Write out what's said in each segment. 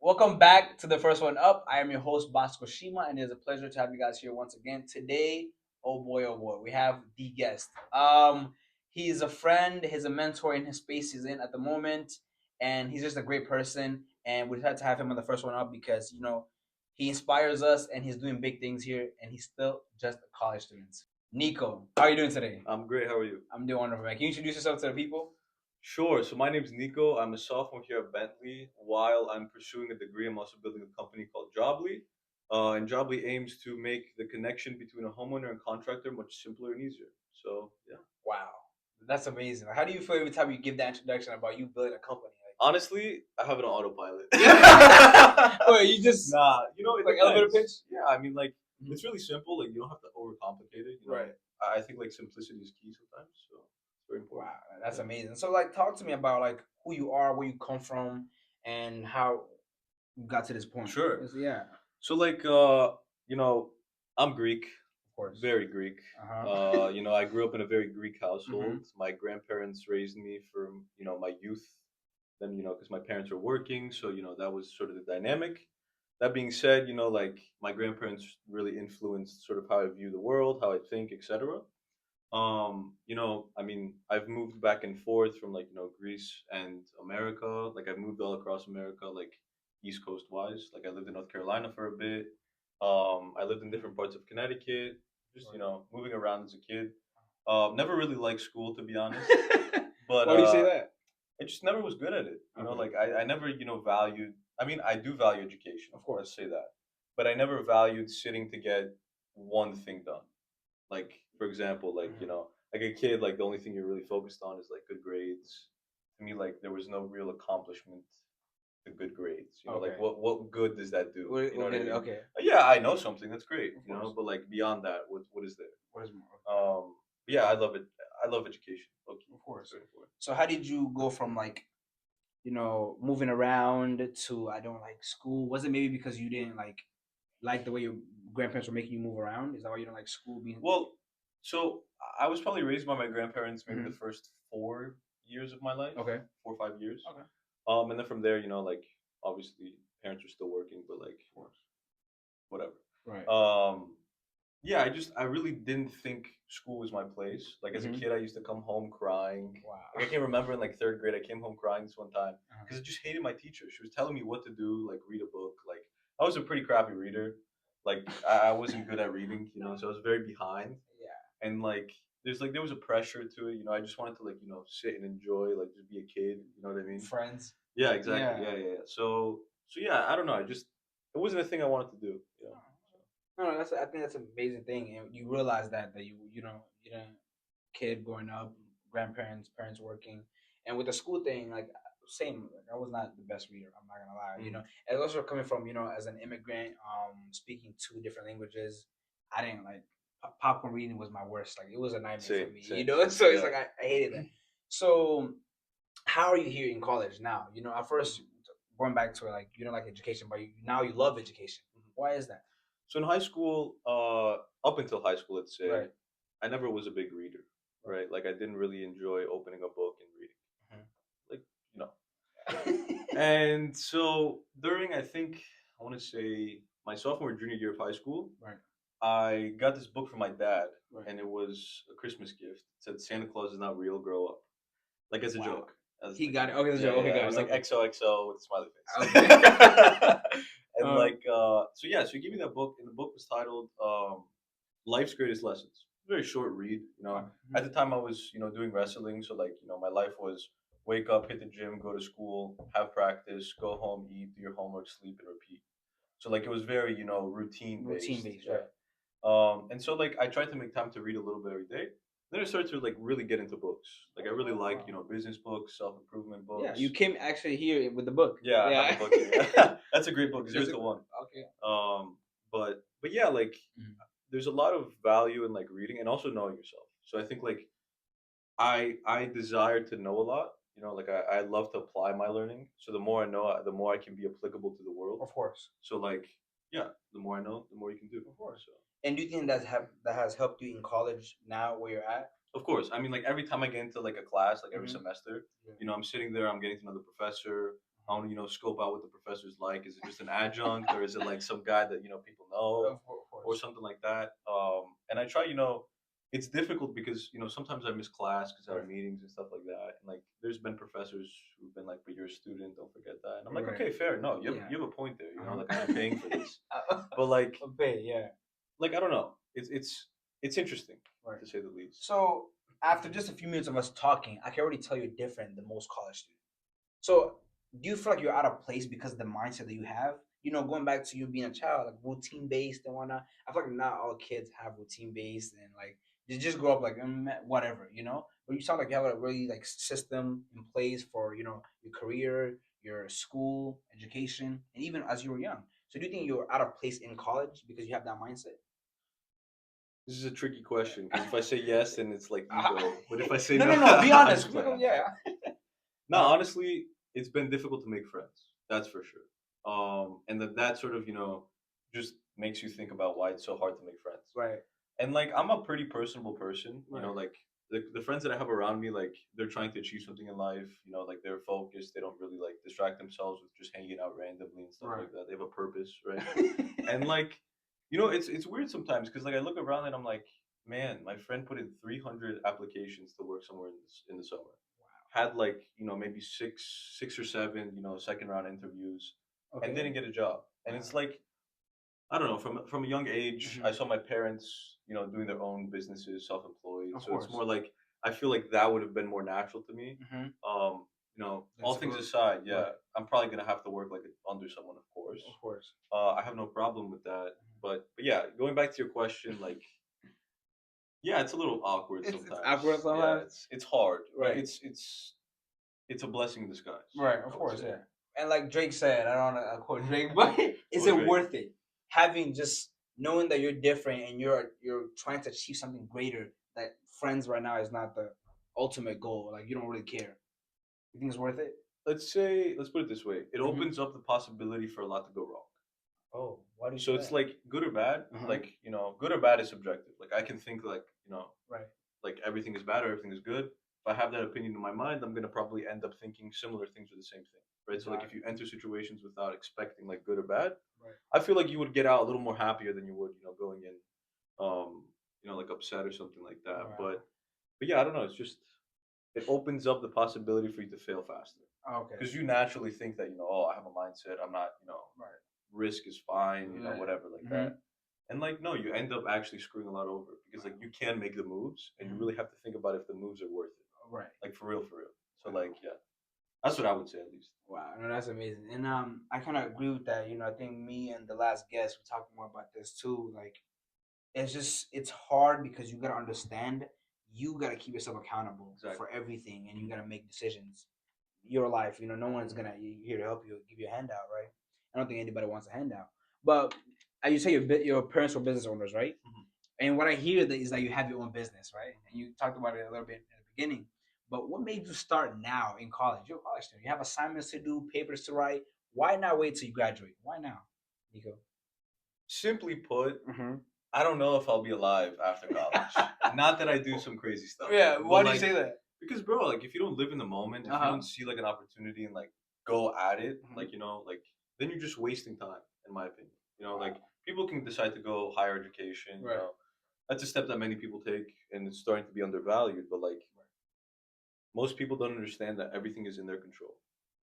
Welcome back to the first one up. I am your host Bosco Shima, and it is a pleasure to have you guys here once again. Today, oh boy, we have the guest. He's a friend, he's a mentor in his space he's in at the moment, and he's just a great person. And we had to have him on the first one up because he inspires us, and he's doing big things here, and he's still just a college student. Niko, how are you doing today? I'm great. How are you? I'm doing wonderful, man. Can you introduce yourself to the people? Sure. So my name is Niko. I'm a sophomore here at Bentley. While I'm pursuing a degree, I'm also building a company called Jobly. And Jobly aims to make the connection between a homeowner and contractor much simpler and easier. So yeah. Wow, that's amazing. How do you feel every time you give that introduction about you building a company? Honestly, I have it on autopilot. Wait, you just it like elevator depends. pitch? Yeah, I mean, like it's really simple. Like you don't have to overcomplicate it. Right. I think like simplicity is key sometimes. So it's very important. Wow, that's amazing. So, like, talk to me about like who you are, where you come from, and how you got to this point. Sure. Yeah, So you know, I'm Greek. of course. Very Greek. Uh-huh. I grew up in a very Greek household. Mhm. My grandparents raised me from, my youth. Then, because my parents were working, so that was sort of the dynamic. That being said, like my grandparents really influenced sort of how I view the world, how I think, etc. I mean, I've moved back and forth from like, Greece and America. Like I've moved all across America, like East Coast wise. Like I lived in North Carolina for a bit. I lived in different parts of Connecticut, just moving around as a kid. Never really liked school to be honest, but Why do you say that? I just never was good at it. Okay. Like I never valued. I mean, I do value education, Of course. let's say that, but I never valued sitting to get one thing done. Like for example, like like a kid, like the only thing you're really focused on is like good grades. To me, like there was no real accomplishment to good grades. Like Okay. what good does that do? You know what I mean? Okay. Yeah, I know something. That's great. Of course. But like beyond that, what is there? What is more? Yeah, I love it. I love education. Okay. Of course. So, how did you go from like moving around to I don't like school? Was it maybe because you didn't like the way your grandparents were making you move around? Is that why you don't like school being? Well, so I was probably raised by my grandparents maybe Mhm. the first 4 years of my life. Okay. 4 or 5 years. Okay. And then from there, like obviously parents are still working, but like Of course. whatever. Right. Yeah, I really didn't think school was my place. Like as a Mhm. kid, I used to come home crying. Wow. Like I can remember in like third grade, I came home crying this one time Uh-huh. because I just hated my teacher. She was telling me what to do, like read a book. Like I was a pretty crappy reader. Like I wasn't good at reading, so I was very behind. Yeah. And like there was a pressure to it. I just wanted to like sit and enjoy, like just be a kid. You know what I mean? Friends. Yeah, exactly. Yeah. Yeah. So yeah, I don't know. It wasn't a thing I wanted to do. No, I think that's an amazing thing, and you realize that you're a kid growing up, grandparents, parents working, and with the school thing, like same. Like, I was not the best reader. I'm not gonna lie. And also coming from as an immigrant, speaking two different languages, I didn't like popcorn reading was my worst. Like it was a nightmare for me. Same. So it's like I hated that. So how are you here in college now? At first going back to like you don't like education, but now you love education. Why is that? So in high school, up until high school, let's say, Right. I never was a big reader, right? Like I didn't really enjoy opening a book and reading, like you know. And so during, I think I want to say my sophomore junior year of high school, Right. I got this book from my dad, Right. and it was a Christmas gift. It said Santa Claus is not real, grow up, like as a Wow. joke. He got it. Okay, that's a joke. Okay, got it was like okay. XOXO with a smiley face. Okay. And so yeah, so he gave me that book, and the book was titled Life's Greatest Lessons. Very short read. At the time I was doing wrestling, so like my life was wake up, hit the gym, go to school, have practice, go home, eat, do your homework, sleep, and repeat. So like it was very routine based. Routine based, right? And so like I tried to make time to read a little bit every day. Then I started to like really get into books. Like I really like business books, self improvement books. Yeah, you came actually here with the book. Yeah, I have a book here. That's a great book, Zero to One. Okay. But yeah, like there's a lot of value in like reading and also knowing yourself. So I think like I desire to know a lot. Like I love to apply my learning. So the more I know, the more I can be applicable to the world. Of course. So like yeah, the more I know, the more you can do. Of course. So. And do you think that has helped you in college now where you're at? Of course. I mean, like every time I get into like a class, like every semester, I'm sitting there, I'm getting to know the professor. I want to, scope out what the professor's like. Is it just an adjunct, or is it like some guy that people know, Of or course. something like that? And I try, it's difficult because sometimes I miss class because I have Right. meetings and stuff like that. And like, there's been professors who've been like, "But you're a student, don't forget that." And I'm like, Right. "Okay, fair. No, Yeah. you have a point there. Uh-huh. Like I'm not paying for this." But like, A bit, yeah. I don't know. It's interesting Right. to say the least. So after just a few minutes of us talking, I can already tell you're different than most college students. So do you feel like you're out of place because of the mindset that you have? Going back to you being a child, like routine based and whatnot. I feel like not all kids have routine based and like they just grow up like whatever. But you sound like you have a really like system in place for your career, your school, education, and even as you were young. So do you think you're out of place in college because you have that mindset? This is a tricky question because if I say yes, then it's like ego. But if I say No, no, no, no. Be I'm honest. just playing. I'm just Yeah. playing. No, honestly, it's been difficult to make friends. That's for sure. And that sort of just makes you think about why it's so hard to make friends. Right. And like I'm a pretty personable person. Right. Like the friends that I have around me, like they're trying to achieve something in life. Like they're focused. They don't really like distract themselves with just hanging out randomly and stuff Right. like that. They have a purpose, right? And like it's weird sometimes because like I look around and I'm like, man, my friend put in 300 applications to work somewhere in the summer. Had like maybe six or seven second round interviews, and Okay. didn't get a job. And it's like I don't know, from a young age, I Mhm. saw my parents doing their own businesses, self employed. Of So it's course. more like I feel like that would have been more natural to me. Mhm. All That's things good. aside, yeah, Right. I'm probably gonna have to work like under someone, of course. Of course. I have no problem with that. But yeah, going back to your question, like yeah, it's a little awkward It's awkward sometimes. Yeah, sometimes. it's hard, but Right. it's a blessing in disguise. Right. Of I would course. say. Yeah. And like Drake said, I don't want to quote Drake, but is Well, it Drake. worth it? Having just knowing that you're different and you're trying to achieve something greater. That friends right now is not the ultimate goal. Like you don't really care. You think it's worth it? Let's put it this way: it Mhm. opens up the possibility for a lot to go wrong. Oh, why do you say So it's that? like good or bad. Uh-huh. Like good or bad is subjective. Like I can think like Right. like everything is bad or everything is good. If I have that opinion in my mind, I'm gonna probably end up thinking similar things are the same thing, right? So like if you Exactly. enter situations without expecting like good or bad, Right. I feel like you would get out a little more happier than you would going in, like upset or something like that. Wow. But yeah, I don't know. It's just it opens up the possibility for you to fail faster Okay. because you naturally think that oh, I have a mindset. I'm not Right. risk is fine, Yeah. whatever like Mm-hmm. that. And like no, you end up actually screwing a lot over because like you can make the moves and you Mhm. really have to think about if the moves are worth it. Right. Like for real, for real. So Wow. like yeah, that's what I would say at least. Wow, no, that's amazing. And I kind of agree with that. I think me and the last guest we talked more about this too. Like it's hard because you gotta understand you gotta keep yourself accountable Exactly. for everything, and you gotta make decisions. Your life, no one's gonna here to help you, give you a handout, right? I don't think anybody wants a handout. But as you say, your parents were business owners, right? Mhm. And what I hear that is that you have your own business, right? And you talked about it a little bit in the beginning. But what made you start now in college? You're a college student. You have assignments to do, papers to write. Why not wait till you graduate? Why now, Niko? Simply put, Mm-hmm. I don't know if I'll be alive after college. Not that I do some crazy stuff. Yeah. But Why do you like say that? because bro, like if you don't live in the moment, if you Uh don't see like an opportunity and like go at it, huh. like like then you're just wasting time, in my opinion. Like Wow. people can decide to go higher education, Right. that's a step that many people take and it's starting to be undervalued, but like most people don't understand that everything is in their control.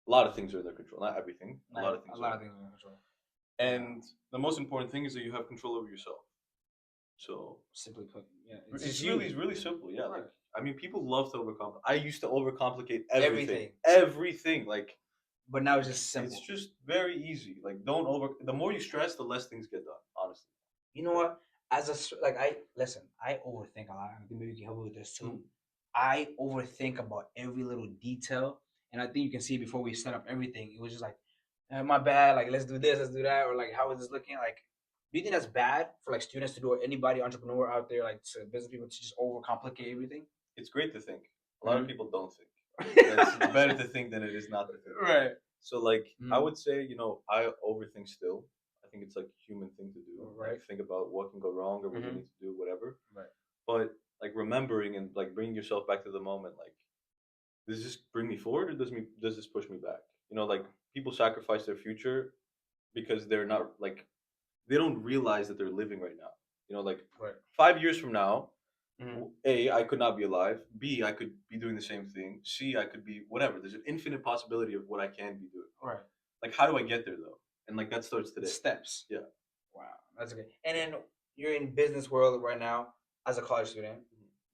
A lot of things are in their control, not everything. A lot Not of a things lot are. of things in control. And the most important thing is that you have control over yourself. So Simply put, yeah, it's it's you. really simple. Yeah, like Right. I mean, people love to overcomplicate. I used to overcomplicate everything, Everything. everything. Like But now it's just it's simple. just very easy. Like don't over. The more you stress, the less things get done. Honestly. You know what? Like I listen, I overthink a lot. I think maybe you can help me with this too. Mm. I overthink about every little detail, and I think you can see before we set up everything, it was just like, my bad. Like let's do this, let's do that, or like how is this looking? Like, do you think that's bad for like students to do, or anybody entrepreneur out there, like to business people to just overcomplicate everything? It's great to think. A lot of Mhm. people don't think. It's better to think than it is not to think. Right. So like I Mhm. would say, I overthink still. I think it's like a human thing to do. Right. Like think about what can go wrong or what you Mhm. need to do, whatever. Right. But like remembering and like bringing yourself back to the moment, like does this bring me forward or does this push me back? Like people sacrifice their future because they're not like they don't realize that they're living right now. Like Right. 5 years from now, Mhm. A, I could not be alive. B, I could be doing the same thing. C, I could be whatever. There's an infinite possibility of what I can be doing. Right. Like, how do I get there though? And like that starts today. Steps. Yeah. Wow, that's good. And then you're in business world right now as a college student.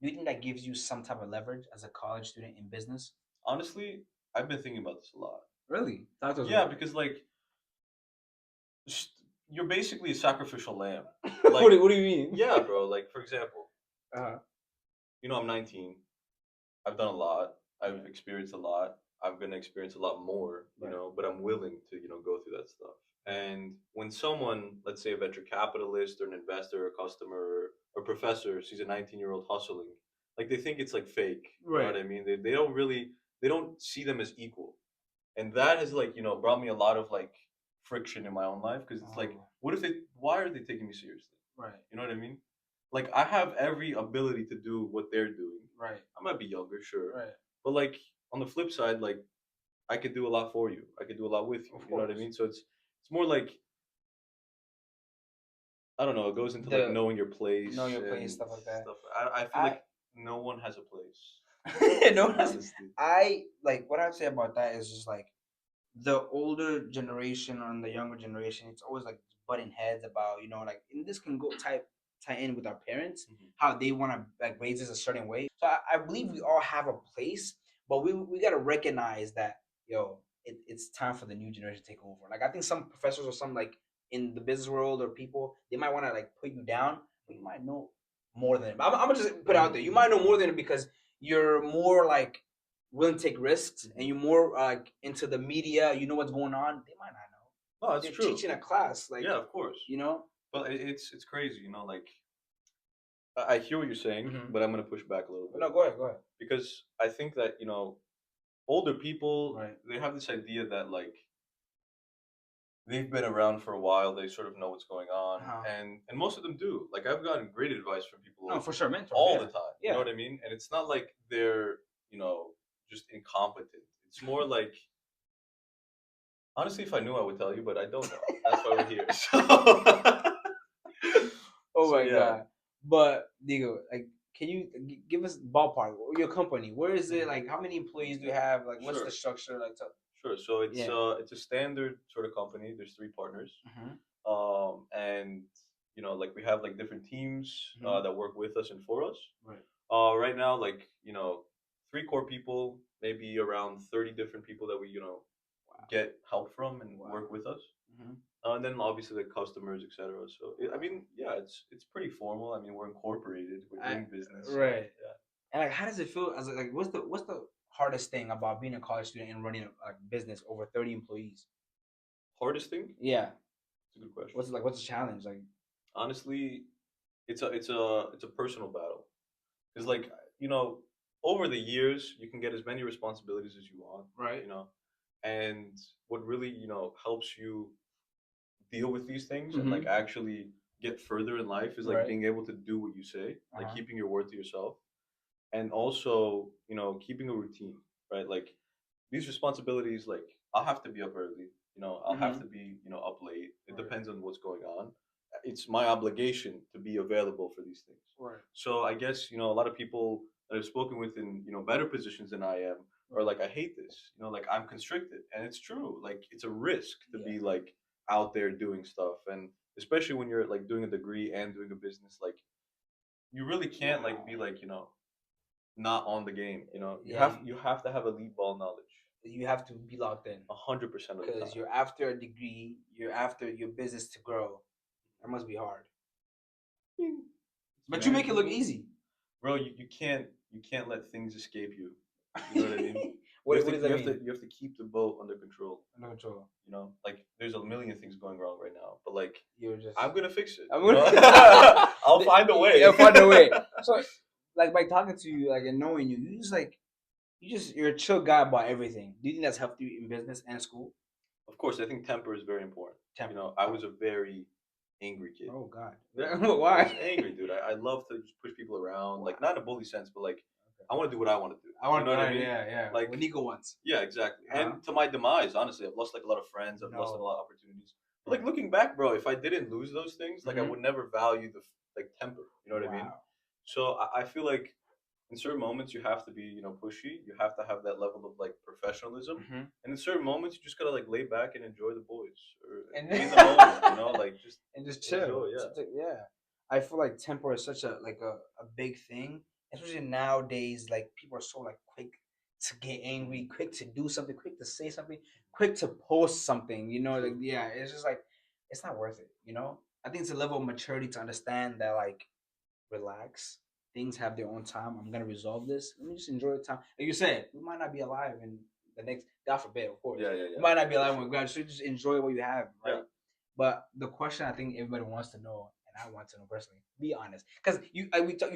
Do you think that gives you some type of leverage as a college student in business? Honestly, I've been thinking about this a lot. Really? Talk to us Yeah, about because like just, you're basically a sacrificial lamb. it. Like, What do you mean? yeah, bro. Like, for example, Uh-huh. I'm 19. I've done a lot. I've experienced a lot. I'm gonna experience a lot more, Right. but I'm willing to, go through that stuff. And when someone, let's say a venture capitalist or an investor or a customer or professor sees a 19-year-old hustling, like they think it's like fake. You know Right. what I mean? They don't really they don't see them as equal. And that has like, brought me a lot of like friction in my own life because it's like, Oh, what if why are they taking me seriously? right. You know what I mean? Like I have every ability to do what they're doing. Right. I might be younger, sure, Right. but like on the flip side, like I could do a lot for you. I could do a lot with you. Of You know what I course. mean? So it's more like I don't know. It goes into like The knowing your place know your place, and stuff like that. stuff. I feel I like no one has a place. no, Honestly. I like what I'd say about that is just like the older generation and the younger generation, it's always like butting heads about, like, and this can go tie in with our parents, Mhm. how they want to like raise us a certain way. So I believe we all have a place, but we got to recognize that, it's time for the new generation to take over. Like I think some professors or some like in the business world or people, they might want to like put you down, but you might know more than them. I'm gonna just put it out there. You might know more than them because you're more like willing to take risks and you're more like into the media, you know what's going on. They might not know. No, it's They're true. teaching a class, like, Yeah, of course. you know. But it's crazy, like I hear what you're saying, Mhm. but I'm gonna push back a little bit No, go ahead, go ahead. because I think that older people Right. they have this idea that like they've been around for a while, they sort of know what's going on, Uh-huh. and most of them do. Like I've gotten great advice from No, people for sure, mentors. all Yeah, the time. You know yeah. what I mean? And it's not like they're just incompetent. It's more like honestly, if I knew, I would tell you, but I don't know. That's why we're here. Oh So my yeah. god. But Diego, like, can you give us ballpark your company? Where is it? Mhm. Like, how many employees do you have? Like, what's the Sure. structure? Like, Sure. So yeah. it's a standard sort of company. There's three partners. Hmm. And like we have like different teams Hmm. that work with us and for us. Right. Right now, like three core people, maybe around 30 different people that we Wow. get help from and Wow. work with us. Hmm. And then obviously the customers, etc. So I mean, yeah, it's pretty formal. I mean, we're incorporated, we're I, doing business. So, right. yeah. And like, how does it feel? As like, what's the hardest thing about being a college student and running a business over 30 employees? Hardest thing? Yeah. It's a good question. What's the challenge? Like, Honestly, it's a personal battle. Because like over the years, you can get as many responsibilities as you want. right? And what really helps you deal with these things and like Mm-hmm. actually get further in life is like Right. being able to do what you say, like Uh-huh. keeping your word to yourself, and also keeping a routine, right? Like these responsibilities, like I'll have to be up early, I'll have Mm-hmm. to be up late. It Right. depends on what's going on. It's my obligation to be available for these things. Right. So I guess a lot of people that I've spoken with in better positions than I am are like, I hate this, like I'm constricted, and it's true. Like it's a risk to Yeah. be like out there doing stuff, and especially when you're like doing a degree and doing a business, like you really can't like be like not on the game. You Yeah. have to have elite ball knowledge You have to be locked in 100% of the because time. you're after a degree. You're after your business to grow. That must be hard. But you make it look easy. Bro. You can't let things escape you. You know what I mean? What does that You have to mean? you have to keep the boat under control. No control. Like there's a million things going wrong right now, but like You're just. I'm gonna fix it. I'm You know? gonna. I'll find a way. Yeah, find a way. So, like by talking to you, like and knowing you, you're a chill guy about everything. Do you think that's helped you in business and school? Of course, I think temper is very important. Temper. I was a very angry kid. Oh God. Yeah. I was Why? angry, dude. I love to just push people around, like Wow. not in a bully sense, but like I want to do what I want to do. I want You know what I to, mean? yeah, yeah. Like, What Niko wants. yeah, exactly. Uh-huh. And to my demise, honestly, I've lost like a lot of friends. I've lost like, a No. lot of opportunities. But like Right. looking back, bro, if I didn't lose those things, like I Mm-hmm. would never value the like temper. You know what I mean? Wow. So I feel like in certain moments you have to be, pushy. You have to have that level of like professionalism. Mm-hmm. And in certain moments you just gotta like lay back and enjoy the boys or And be in the moment. Like just and just chill. enjoy. Yeah. Yeah. I feel like temper is such a big thing, especially nowadays. Like people are so like quick to get angry, quick to do something, quick to say something, quick to post something. Like True. yeah, it's just like it's not worth it. I think it's a level of maturity to understand that like relax. Things have their own time. I'm gonna resolve this. Let me just enjoy the time. Like you said, we might not be alive in the next. God forbid, of course. Yeah. Yeah. We Yeah. might not be For alive when sure. we graduate. So just enjoy what you have, Yeah. right? But the question I think everybody wants to know, and I want to know personally, be honest, because you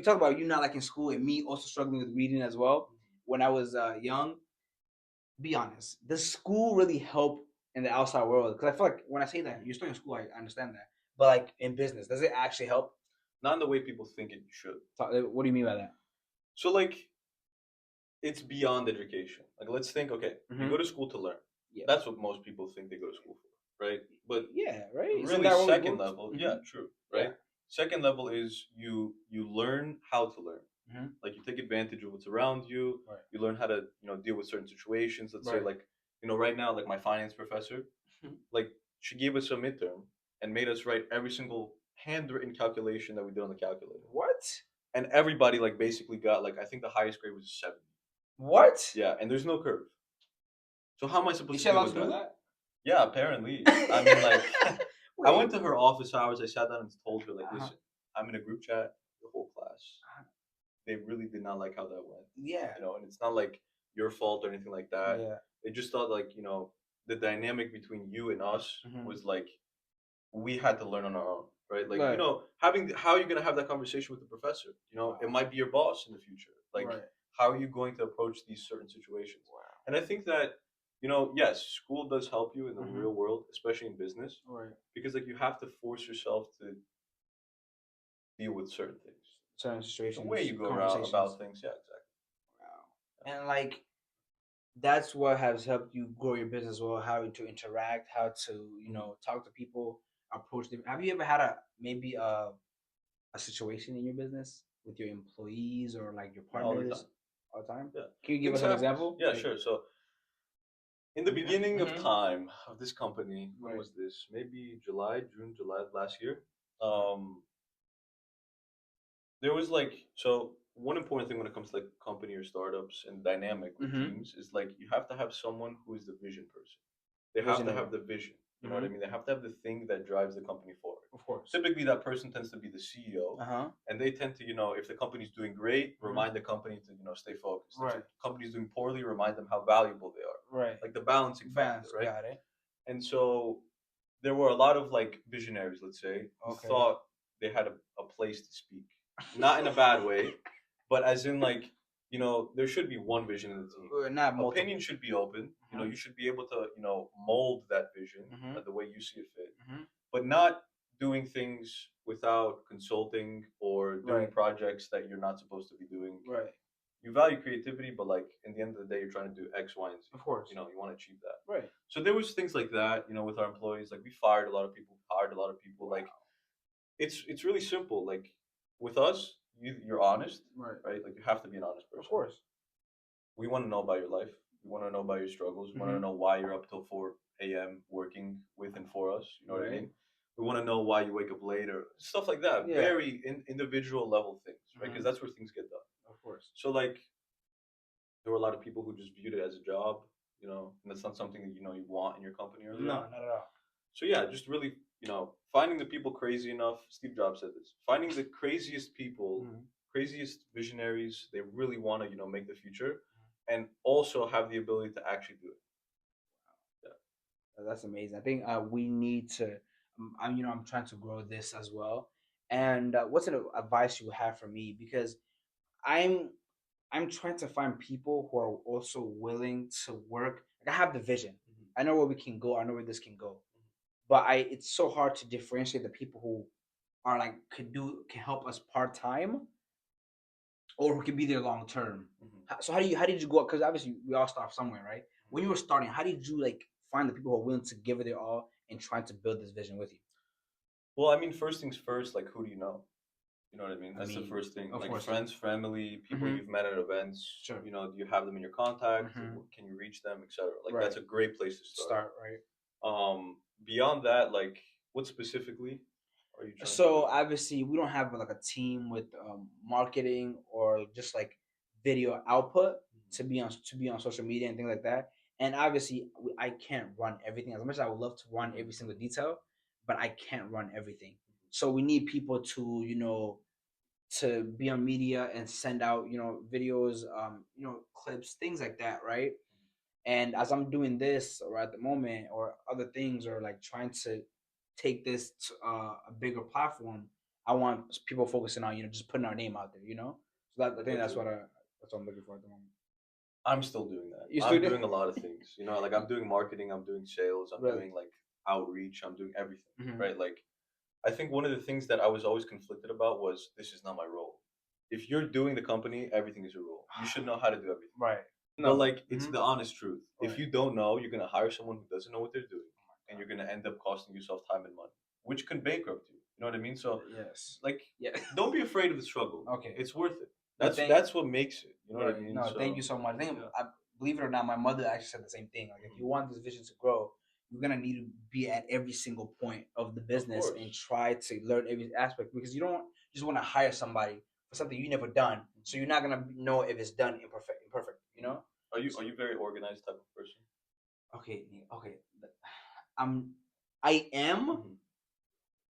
talk about you not liking school and me also struggling with reading as well when I was young. Be honest, does school really help in the outside world? Because I feel like when I say that you're still in school, I understand that, but like in business, does it actually help? Not in the way people think it should. What do you mean by that? So like it's beyond education. Like let's think, okay, you go Mm-hmm. to school to learn. Yeah. That's what most people think they go to school for, right? But Yeah, right. Isn't really that what we second go? level, Mm-hmm. yeah, true, Yeah. right? Second level is you learn how to learn. Mm-hmm. Like you take advantage of what's around you. Right. You learn how to, deal with certain situations. Let's say Right. like, right now, like my finance professor, like she gave us a midterm and made us write every single handwritten calculation that we did on the calculator. What? And everybody like basically got like I think the highest grade was a 70. What? Yeah, and there's no curve. So how am I Is supposed she to deal allowed with to do that? that? Yeah, apparently. I mean, like, I Wait. went to her office hours. I sat down and told her, like, Uh-huh. listen, I'm in a group chat, the whole class. They really did not like how that went. Yeah. And it's not like your fault or anything like that. Yeah. They just thought, like, the dynamic between you and us Mm-hmm. was like, we had to learn on our own, right? Like, Right. how are you going to have that conversation with the professor? It might be your boss in the future. Like, Right. how are you going to approach these certain situations? Wow. And I think that, yes, school does help you in the Mm-hmm. real world, especially in business, Right. because like you have to force yourself to deal with certain things. Certain The way situations, you go around conversations. about things, yeah, exactly. Wow. And like that's what has helped you grow your business well, how to interact, how to, talk to people, approach them. Have you ever had maybe a situation in your business with your employees or like your Yeah, all the time. partners all the time? Yeah, Can you give things us an happen. example? Yeah, Like, sure. So in the beginning of mm-hmm. time of this company, when Right. was this? Maybe July of last year. Right. There was like so one important thing when it comes to like company or startups and dynamic with Mm-hmm. teams is like you have to have someone who is the vision person. They have to Visionary. have the vision. You know what Mm-hmm. I mean? They have to have the thing that drives the company forward. Of course. Typically, that person tends to be the CEO, Uh huh. and they tend to, if the company's doing great, Mm-hmm. remind the company to, stay focused. If Right. the company's doing poorly, remind them how valuable they are. Right. Like the balancing factor, Balance. right? Got it. And so there were a lot of like visionaries, let's say, who Okay. thought they had a place to speak. Not in a bad way, but as in like, there should be one vision in the team. Not multiple. Opinion should be open. Mhm. You should be able to, mold that vision Mhm. the way you see it fit, Mhm. but not doing things without consulting or doing Right. projects that you're not supposed to be doing. Right. You value creativity, but like in the end of the day, you're trying to do X, Y, and Z. Of course. You want to achieve that. Right. So there was things like that, with our employees. Like we fired a lot of people, hired a lot of people. Wow. Like it's really simple. Like with us, you're honest, Right. right? Like you have to be an honest person. Of course. We want to know about your life. We want to know about your struggles. We want to Mhm. know why you're up till 4 a.m. working with and for us. You know what I Right. mean? We want to know why you wake up later. Stuff like that. Yeah. Very individual level things, right? Because Mhm. that's where things get done. Of course. So like, there were a lot of people who just viewed it as a job, and that's not something that you want in your company early No, on. not at all. So yeah, just really, finding the people crazy enough. Steve Jobs said this: finding the craziest people, Mhm. craziest visionaries. They really want to, make the future, and also have the ability to actually do it. That's amazing. I think we need to. I'm trying to grow this as well. And what's an advice you have for me? Because I'm I'm trying to find people who are also willing to work. Like I have the vision. I know where we can go. I know where this can go. But it's so hard to differentiate the people who are like can help us part time or who can be there long term. Hmm. So how did you go? Because obviously we all start somewhere, right? When you were starting, how did you like find the people who are willing to give it their all and trying to build this vision with you? Well, I mean, first things first. Like, who do you know? You know what I mean? I That's the mean, first thing. of Like course, friends, family, people mm-hmm. you've met at events. Sure, You know, do you have them in your contact? mm-hmm. Can you reach them, etc. Like Right. that's a great place to start. Start right. Beyond that, like, what specifically are you trying to So do? obviously we don't have like a team with marketing or just like video output to be on social media and things like that. And obviously I can't run everything. As much as I would love to run every single detail, but I can't run everything. So we need people to to be on media and send out videos, clips, things like that, right? And as I'm doing this or at the moment or other things or like trying to take this to a bigger platform, I want people focusing on just putting our name out there. So that I I think get you. that's what I'm looking for at the moment. I'm still doing that. You still I'm do? doing a lot of things. You know, like I'm doing marketing, I'm doing sales, I'm Really? doing like outreach, I'm doing everything, Hmm. right? Like I think one of the things that I was always conflicted about was this is not my role. If you're doing the company, everything is your role. You should know how to do everything. Right. But No. like it's Hmm. the honest truth. If Right. you don't know, you're gonna hire someone who doesn't know what they're doing, and you're gonna end up costing yourself time and money, which can bankrupt you. You know what I mean? So Yes. like, Yeah. don't be afraid of the struggle. Okay. It's worth it. No, That's what makes it. You know what I right. mean? No, thank you So so much. I think, yeah. believe it or not, my mother actually said the same thing. Like, if Mhm. you want this vision to grow, you're gonna need to be at every single point of the Of business and course. try to learn every aspect because you don't just want to hire somebody for something you never done. So you're not gonna know if it's done imperfect. Are you very organized type of person? Okay, okay. I'm, I am, Mhm.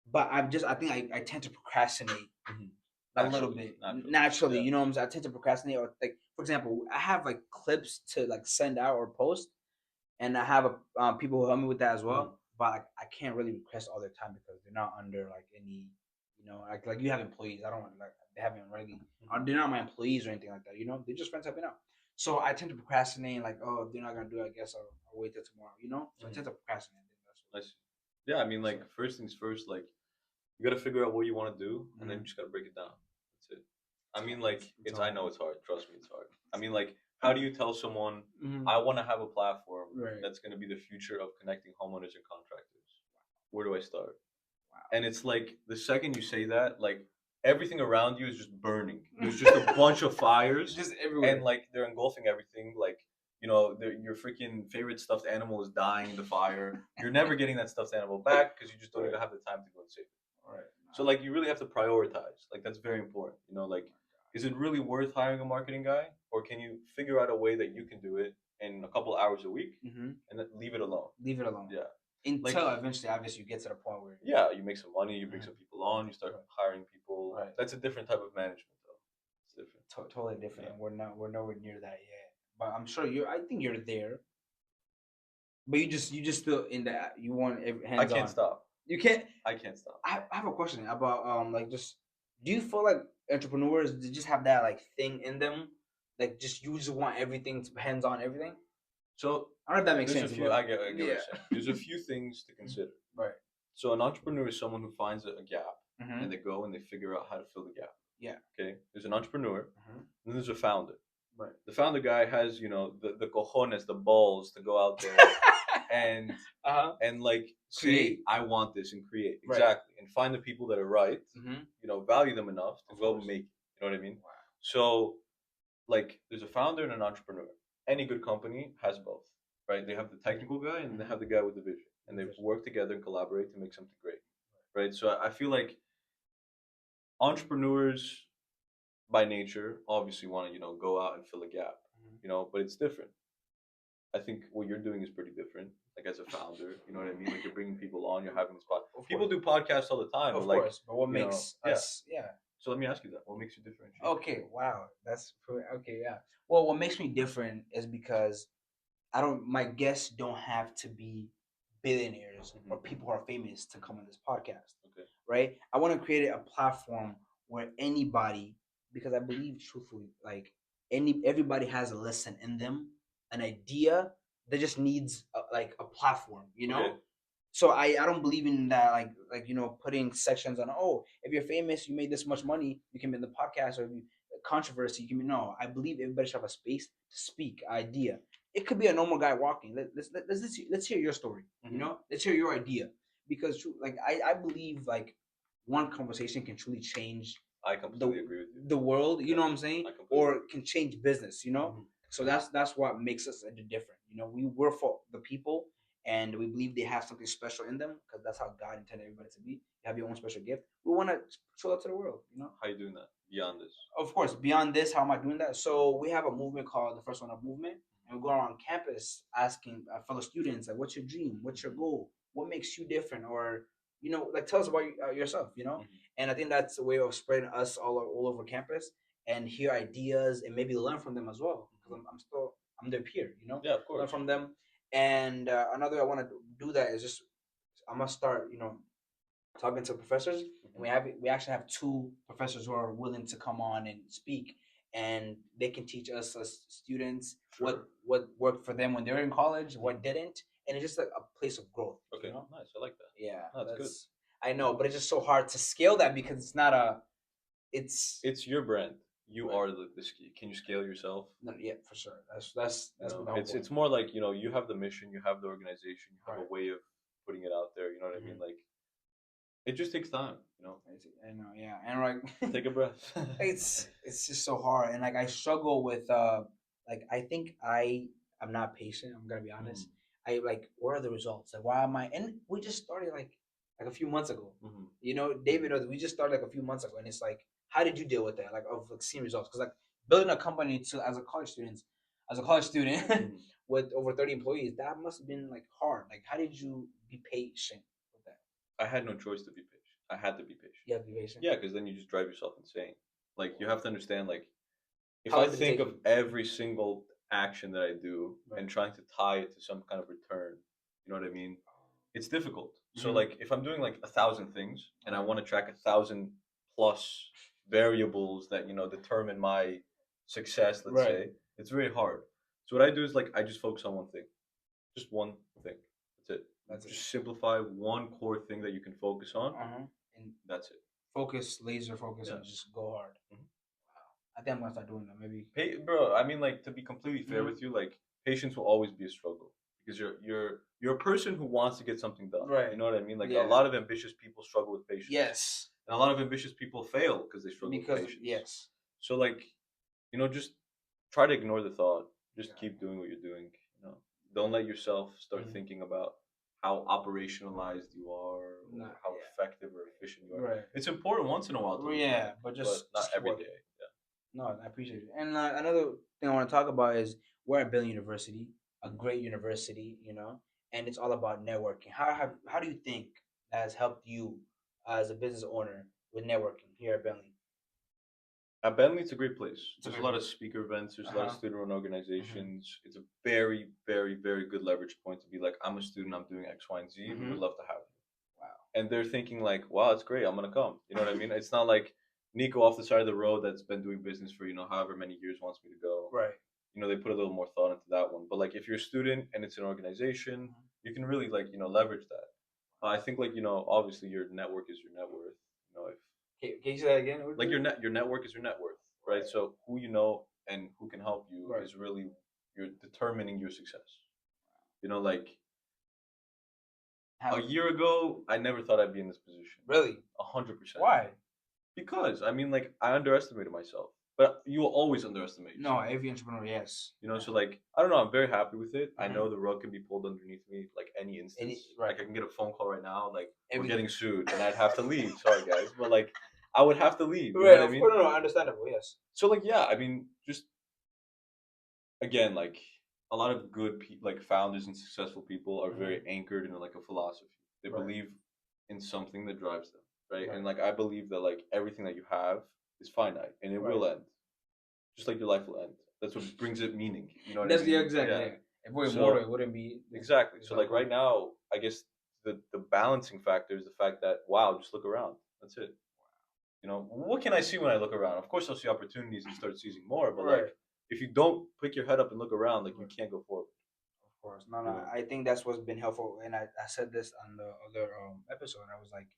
but I think I tend to procrastinate Mhm. a little bit naturally. Yeah. You know what I'm saying? I tend to procrastinate, or like, for example, I have like clips to like send out or post, and I have people who help me with that as Mhm. well. But like, I can't really request all their time because they're not under like any, like you have employees. I don't like they haven't really. Mhm. They're not my employees or anything like that. They're just friends helping out. So I tend to procrastinate. Like, oh, if they're not gonna do it, I guess I'll wait till tomorrow. So I Mhm. tend to procrastinate. That's I see. Yeah, I mean, what. like So first things first. Like you got to figure out what you want to do, and then you mm, just got to break it down. That's it. I it's mean, hard. like It's it's. I hard. know it's hard. Trust me, it's hard. I mean, like, how do you tell someone Mm-hmm. I want to have a platform Right. that's going to be the future of connecting homeowners and contractors? Where do I start? Wow. And it's like the second you say that, like everything around you is just burning. There's just a bunch of fires, Just and everywhere. like they're engulfing everything. Like your freaking favorite stuffed animal is dying in the fire. You're never getting that stuffed animal back because you just don't Right. even have the time to go and save it. Right. So like you really have to prioritize. Like that's very important. You know, like is it really worth hiring a marketing guy, or can you figure out a way that you can do it in a couple hours a week Mm-hmm. and then leave it alone? Leave it alone. Yeah. Like Until eventually, obviously, you get to the point where. yeah, you make some money, you bring Mhm. some people on, you start Right. hiring people. Right. That's a different type of management, though. It's different. Totally different, Yeah, and we're nowhere near that yet. But I'm sure you're. I think you're there. But you just still in that. You want I hands can't on. stop. You can't. I can't stop. I have a question about like just. Do you feel like entrepreneurs they just have that like thing in them, like just you just want everything hands on everything? So I don't know if that makes there's a sense, few. but I get what yeah. you're saying. There's a few things to consider. Right. So an entrepreneur is someone who finds a gap, Mm-hmm. and they go and they figure out how to fill the gap. Yeah. Okay. There's an entrepreneur, Mm-hmm. and then there's a founder. Right. The founder guy has the cojones, the balls to go out there and and like say Create. I want this and create Right. exactly and find the people that are right. Mm-hmm. Value them enough to Of go course. make it. You know what I mean? Wow. So like there's a founder and an entrepreneur. Any good company has both, right? They have the technical guy and they have the guy with the vision, and they work together and collaborate to make something great, right? So I feel like entrepreneurs by nature obviously want to go out and fill a gap, but it's different. I think what you're doing is pretty different. Like as a founder, you know what I mean? Like you're bringing people on, you're having this pod. Of People course. do podcasts all the time, Of but like course. But what you know, makes yeah. us yeah. So let me ask you that: what makes you differentiate? Okay, wow. Okay, yeah. Well, what makes me different is because I don't my guests don't have to be billionaires or people who are famous to come on this podcast. Okay. Right? I want to create a platform where anybody, because I believe truthfully, like everybody has a lesson in them, an idea that just needs like a platform, Okay. So I don't believe in that putting sections on, oh, if you're famous you made this much money you can be in the podcast, or if you controversy. You can be no. I believe everybody should have a space to speak idea. It could be a normal guy walking. Let's hear your story. You know, let's hear your idea because like I believe like one conversation can truly change I completely agree with you. the world. You Yeah, know what I'm saying? I completely Or agree. can change business. You know. So that's what makes us different. You know, we work for the people, and we believe they have something special in them because that's how God intended everybody to be. You have your own special gift. We want to show that to the world. You know. How you doing that beyond this? Of course, beyond this, how am I doing that? So we have a movement called the First One Up Movement, and we go around campus asking fellow students like, "What's your dream? What's your goal? What makes you different?" Or like tell us about yourself. And I think that's a way of spreading us all over campus and hear ideas and maybe learn from them as well. Because I'm their peer. Yeah, of Learn course. from them. And another I want to do that is just I'm gonna start talking to professors, and we actually have two professors who are willing to come on and speak, and they can teach us as students Sure. what worked for them when they were in college, what didn't, and it's just like a place of growth. Okay, nice. I like that. Yeah, No, that's good. I know, but it's just so hard to scale that because it's not a. It's your brand. You Right. are the ski. Can you scale yourself? No, yeah, for sure. That's You know, the whole it's point. more like you have the mission, you have the organization, you have Right. a way of putting it out there. You know what I mean? Like it just takes time. I know, yeah, and like Take a breath. it's just so hard, and like I struggle with like I think I'm not patient. I'm gonna be honest. I like where are the results? Like why am I? And we just started like a few months ago. David, we just started like a few months ago, and it's like, how did you deal with that? Like of like seeing results? Because like building a company to as a college student with over 30 employees, that must have been like hard. Like how did you be patient with that? I had no choice to be patient. I had to be patient. You have to be patient. Yeah, because then you just drive yourself insane. Like you have to understand, like if How I long did it think take of you? every single action that I do Right. and trying to tie it to some kind of return, you know what I mean? It's difficult. So Mhm. like if I'm doing like 1,000 things and I want to track 1,000 plus variables that determine my success, let's Right. say, it's very hard. So what I do is like I just focus on one thing, just one thing. That's it. That's it. Just simplify one core thing that you can focus on. And That's it. focus, laser focus, Yeah. and just go hard. Mhm. Wow. I think I'm gonna start doing that. Maybe. Bro, I mean, like to be completely fair with you, like patience will always be a struggle because you're a person who wants to get something done. Right. You know what I mean? Like Yeah. a lot of ambitious people struggle with patience. Yes. And a lot of ambitious people fail because they struggle Because with patience. yes. So like, just try to ignore the thought. Just Yeah. keep doing what you're doing. Don't let yourself start thinking about how operationalized you are or how effective or efficient you are. Right. It's important once in a while to look Yeah, back, but just not keep every working. day. Yeah. No, I appreciate it. And another thing I want to talk about is we're at Baylor University, a great university, and it's all about networking. How do you think that has helped you as a business owner with networking here at Bentley? At Bentley, it's a great place. It's a There's a great lot of place. speaker events. There's a lot of Uh-huh. student-run organizations. It's a very, very, very good leverage point to be like, I'm a student. I'm doing X, Y, and Z. We would love to have you. Wow. And they're thinking like, wow, it's great. I'm gonna come. You know what I mean? It's not like Niko off the side of the road that's been doing business for however many years wants me to go. Right. They put a little more thought into that one. But like, if you're a student and it's an organization, you can really like leverage that. I think like obviously your network is your net worth. If Can you say that again? like your network is your net worth, right? So who you know and who can help you Right. is really you're determining your success. Like a year ago, I never thought I'd be in this position. Really? 100%. Why? Because I mean, like I underestimated myself, but you will always underestimate No, yourself. every entrepreneur, yes. So like I don't know, I'm very happy with it. I know the rug can be pulled underneath me like any instance. Right. Like I can get a phone call right now, like we're Everything. getting sued, and I'd have to leave. Sorry guys, but like I would have to leave. You Right. know what I Of mean? course, no, understandable. Yes. So like yeah, I mean just again like a lot of good like founders and successful people are very anchored in like a philosophy. They Right. believe in something that drives them, right? Right. And like I believe that like everything that you have is finite and it will end, just like your life will end. That's what brings it meaning. You know what I mean? Exactly. Yeah. If we're So- immortal, it wouldn't be Exactly. it's So not like right cool. now, I guess the balancing factor is the fact that wow, just look around. That's it. What can I see when I look around? Of course, I'll see opportunities and start seizing more. But Right. like, if you don't pick your head up and look around, like you can't go forward. Of course. No, Yeah. I think that's what's been helpful. And I said this on the other episode. I was like,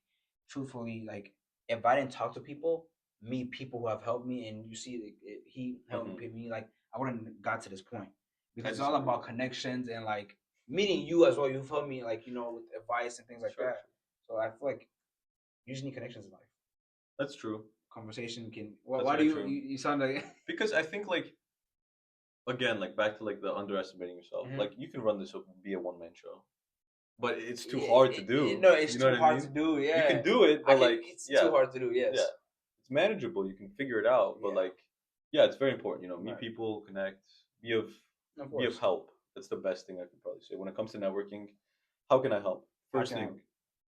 truthfully, like, if I didn't talk to people, meet people who have helped me, and you see he helped Hmm. me. Like I wouldn't got to this point I because it's all disagree. about connections and like meeting you as well. You've helped me like with advice and things like Sure, that. sure. So I feel like you just need connections in life. That's true. Conversation can. That's Why do very you, true. you sound like? Because I think like again, like back to like the underestimating yourself. Mhm. Like you can run this up be a one man show, but it's too hard to It, do. no, it's You know too what I hard to mean? do. You Yeah, can do it, but like it's too yeah, hard to do. yeah, Yes. it's manageable. You can figure it out, but Yeah. like yeah, it's very important. You know, meet Right. people, connect, be of Of be of course. help. That's the best thing I could probably say when it comes to networking. How can I help? How First can I? thing,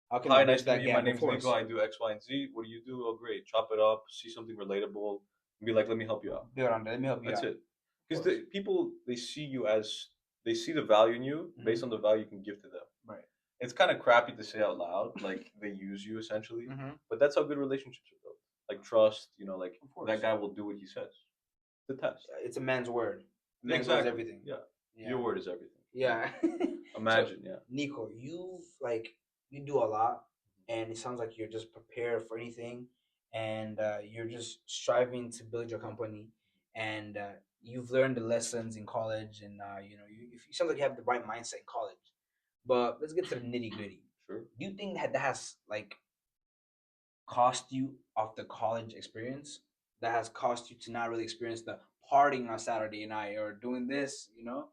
How can I hi, nice bridge to meet that you. My gap? Of name's Niko. course. I do X, Y, and Z. What do you do? Oh, great. Chop it up. See something relatable. Be like, let me help you out. Build on that. Let me help you That's out. it. Of Because course. the people they see you as they see the value in you based Hmm. on the value you can give to them. Right. It's kind of crappy to say out loud, like they use you essentially, Hmm. but that's how good relationships are built. Like trust, like Of course. that guy will do what he says. The test. It's a man's word. Man's word is Exactly. everything. Yeah. Your Yeah. word is everything. Yeah. So, Imagine, yeah. Nico, you do a lot, and it sounds like you're just prepared for anything, and you're just striving to build your company, and you've learned the lessons in college, and you sounds like you have the right mindset in college. But let's get to the nitty gritty. Sure. Do you think that has like cost you of the college experience? That has cost you to not really experience the partying on Saturday night or doing this, you know?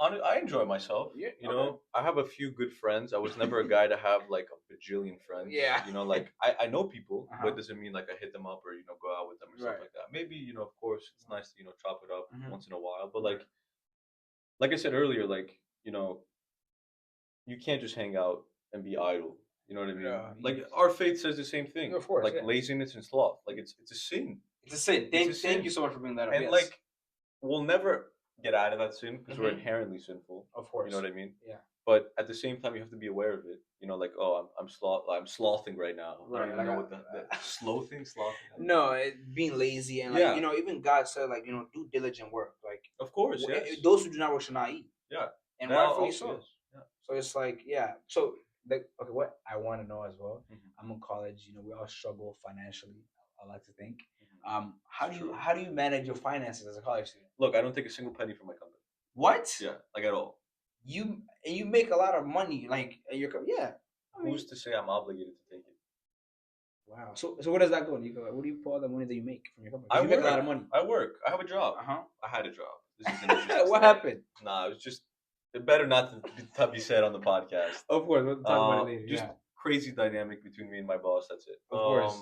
I enjoy myself. Yeah. You Okay. know, I have a few good friends. I was never a guy to have like a bajillion friends. Yeah. You know, like I know people, but Uh-huh. it doesn't mean like I hit them up or go out with them or stuff Right. like that. Maybe of course, it's nice to chop it up Mhm. once in a while. But Right. like I said earlier, like you can't just hang out and be idle. You know what I mean? Yeah. Like our faith says the same thing. Of course. Like Yeah. laziness and sloth. Like it's a sin. It's a sin. It's a Thank you sin. so much for bringing that up. And Yes. like we'll never get out of that sin because we're Mhm. inherently sinful. Of You know course. what I mean? Yeah. But at the same time, you have to be aware of it. Like oh, I'm slothing right now. I don't Right. even Like know what the slothing slothing. I don't know. no, being lazy and like Yeah, even God said like do diligent work. Like of course, yes, those who do not work should not eat, yeah. and Now rightfully also so. yes, yeah. So it's like yeah. So like okay, what I want to know as well. Mhm, I'm in college. We all struggle financially. I like to think. mhm. How It's do you true. manage your finances as a college student? Look, I don't take a single penny from my company. What? Yeah, like at all. You make a lot of money like yeah. I mean, Who's to say I'm obligated to take it? wow. So where does that go, Nico? Like, what do you put all the money that you make from your company? I Because you make a lot work. of money. I work. I have a job. Uh huh. I had a job. This is an interesting What story. happened? Nah, it was just it better not to be said on the podcast. Of course, we'll talk about it later. Just Yeah, crazy dynamic between me and my boss. That's it. of course.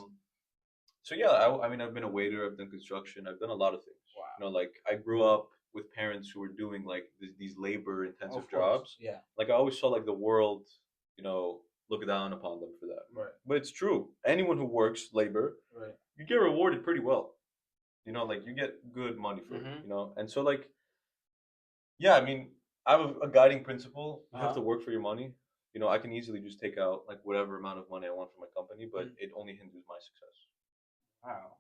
So yeah, I mean, I've been a waiter. I've done construction. I've done a lot of things. Wow. Like I grew up with parents who were doing like these labor Of intensive course. jobs. Yeah. Like I always saw like the world, look down upon them for that. Right. But it's true. Anyone who works labor, Right. you get rewarded pretty well. Like you get good money for it. Mhm. And so like yeah, I mean, I have a guiding principle. You have Uh-huh. to work for your money. I can easily just take out like whatever amount of money I want from my company, but Mhm. it only hinders my success. Wow.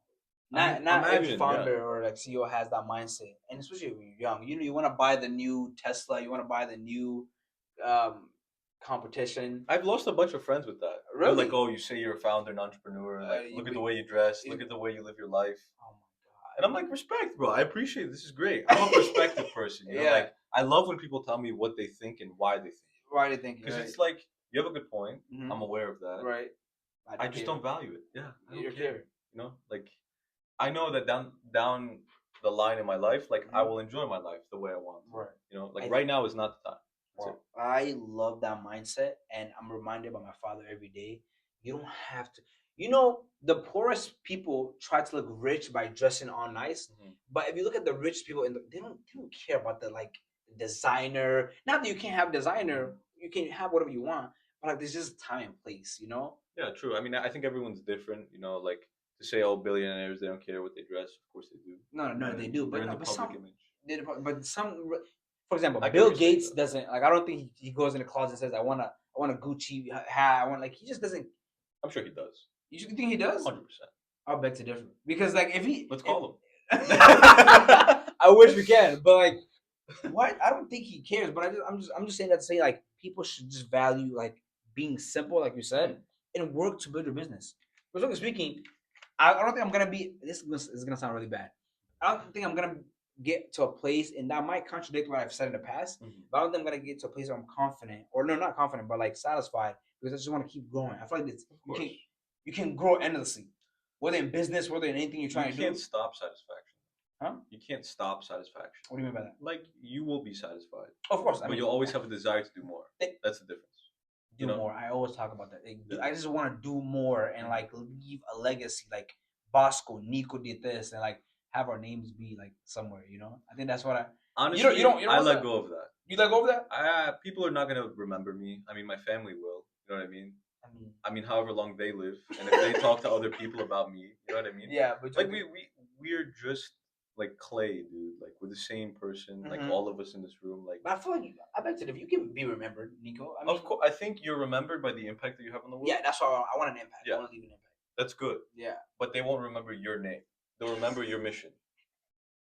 I mean, Not every imagine, yeah. founder or like CEO has that mindset, and especially when you're young. You want to buy the new Tesla. You want to buy the new um, competition. I've lost a bunch of friends with that. They're Really? like, oh, you say you're a founder and entrepreneur. Like, look at the way you dress. Look at the way you live your life. Oh And I'm like, respect, bro. I appreciate it. This is great. I'm a perspective person. Yeah. Like, I love when people tell me what they think and why they think. Why do you think? Because Right. it's like, you have a good point. Mhm. I'm aware of that. Right. I just don't value it. Yeah. I don't You're care. care. Like, I know that down the line in my life, like, I Mhm. will enjoy my life the way I want. Right. Like, I- right now is not the time. That's Wow. I love that mindset, and I'm reminded by my father every day. You don't have to. The poorest people try to look rich by dressing all nice, Mhm. but if you look at the rich people, they don't care about the like designer. Not that you can't have designer, you can have whatever you want, but like there's just time and place. Yeah, true. I mean, I think everyone's different. Like to say, oh, billionaires, they don't care what they dress. Of course they do. No, You know no, what I they mean? do, They're but in no, the but public some, image. but some, for example, I get Bill what you're saying, Gates though. doesn't like. I don't think he goes in the closet and says, I want a Gucci hat. I want like he just doesn't. I'm sure he does. You think he does? 100%. I'll bet to differ because like if he Let's call him. I wish we can, but like what? I don't think he cares. But I'm just saying that to say like people should just value like being simple, like you said, and work to build your business. But speaking, I don't think I'm gonna be. This is gonna sound really bad. I don't think I'm gonna get to a place, and that might contradict what I've said in the past. But I don't think I'm gonna get to a place where I'm confident, or no, not confident, but like satisfied, because I just want to keep growing. I feel like it's, Of course, you can grow endlessly, whether in business, whether in anything you're you trying to can't do. stop satisfaction. Huh? You can't stop satisfaction. What do you mean by that? Like you will be satisfied, Of course, I but mean, you'll always have a desire to do more. They- That's the difference. do You know? more. I always talk about that. Like, Yeah. I just want to do more and like leave a legacy. Like Bosco, Niko did this, and like have our names be like somewhere. You know, I think that's what I. Honestly, You don't I want let that? go of that. You let go of that? People are not gonna remember me. I mean, my family will. You know what I mean? I mean, However long they live, and if they talk to other people about me, you know what I mean? yeah, but Like we're just like clay, dude. Like we're the same person. Like Mhm. all of us in this room. Like But I feel like I bet that if you can be remembered, Niko. I mean, of course, I think you're remembered by the impact that you have on the world. yeah, that's why I want an impact. Yeah. I want to leave an impact. That's good. Yeah, But they won't remember your name. They'll remember your mission.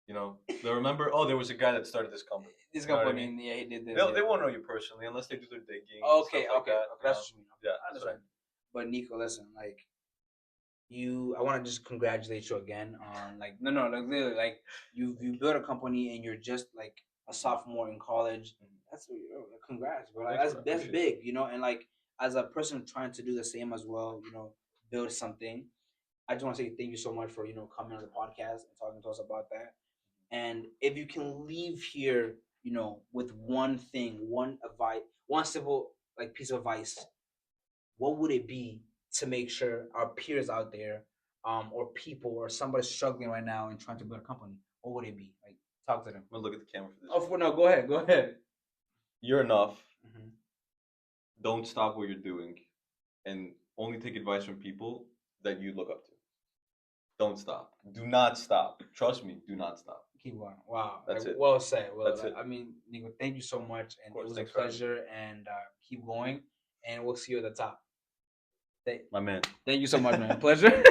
You know, they'll remember. Oh, there was a guy that started this company. this You know what I company, mean? yeah, he did this. They won't know you personally unless they do their digging. Okay, and stuff like okay, that, okay, that's what you mean. Okay, Yeah, I that's what I understand. But Niko, listen, like I want to just congratulate you again on like no, like literally, like you built a company and you're just like a sophomore in college. That's congrats, bro. Like, Thanks, bro. that's Appreciate big, you know. And like as a person trying to do the same as well, you know, build something. I just want to say thank you so much for coming on the podcast and talking to us about that. And if you can leave here, with one thing, one advice, one simple like piece of advice, what would it be to make sure our peers out there, or people, or somebody struggling right now and trying to build a company, what would it be? Like, talk to them. I'm gonna look at the camera for this. Oh, no, go ahead, go ahead. You're enough. Mm-hmm. Don't stop what you're doing, and only take advice from people that you look up to. Don't stop. Do not stop. Trust me. Do not stop. Keep going. Wow, That's like, it. well said. Well, That's it. I mean, Niko, thank you so much, and course, it was a thanks for having me. pleasure. And keep going, and we'll see you at the top. My man. Thank you so much, man. Pleasure.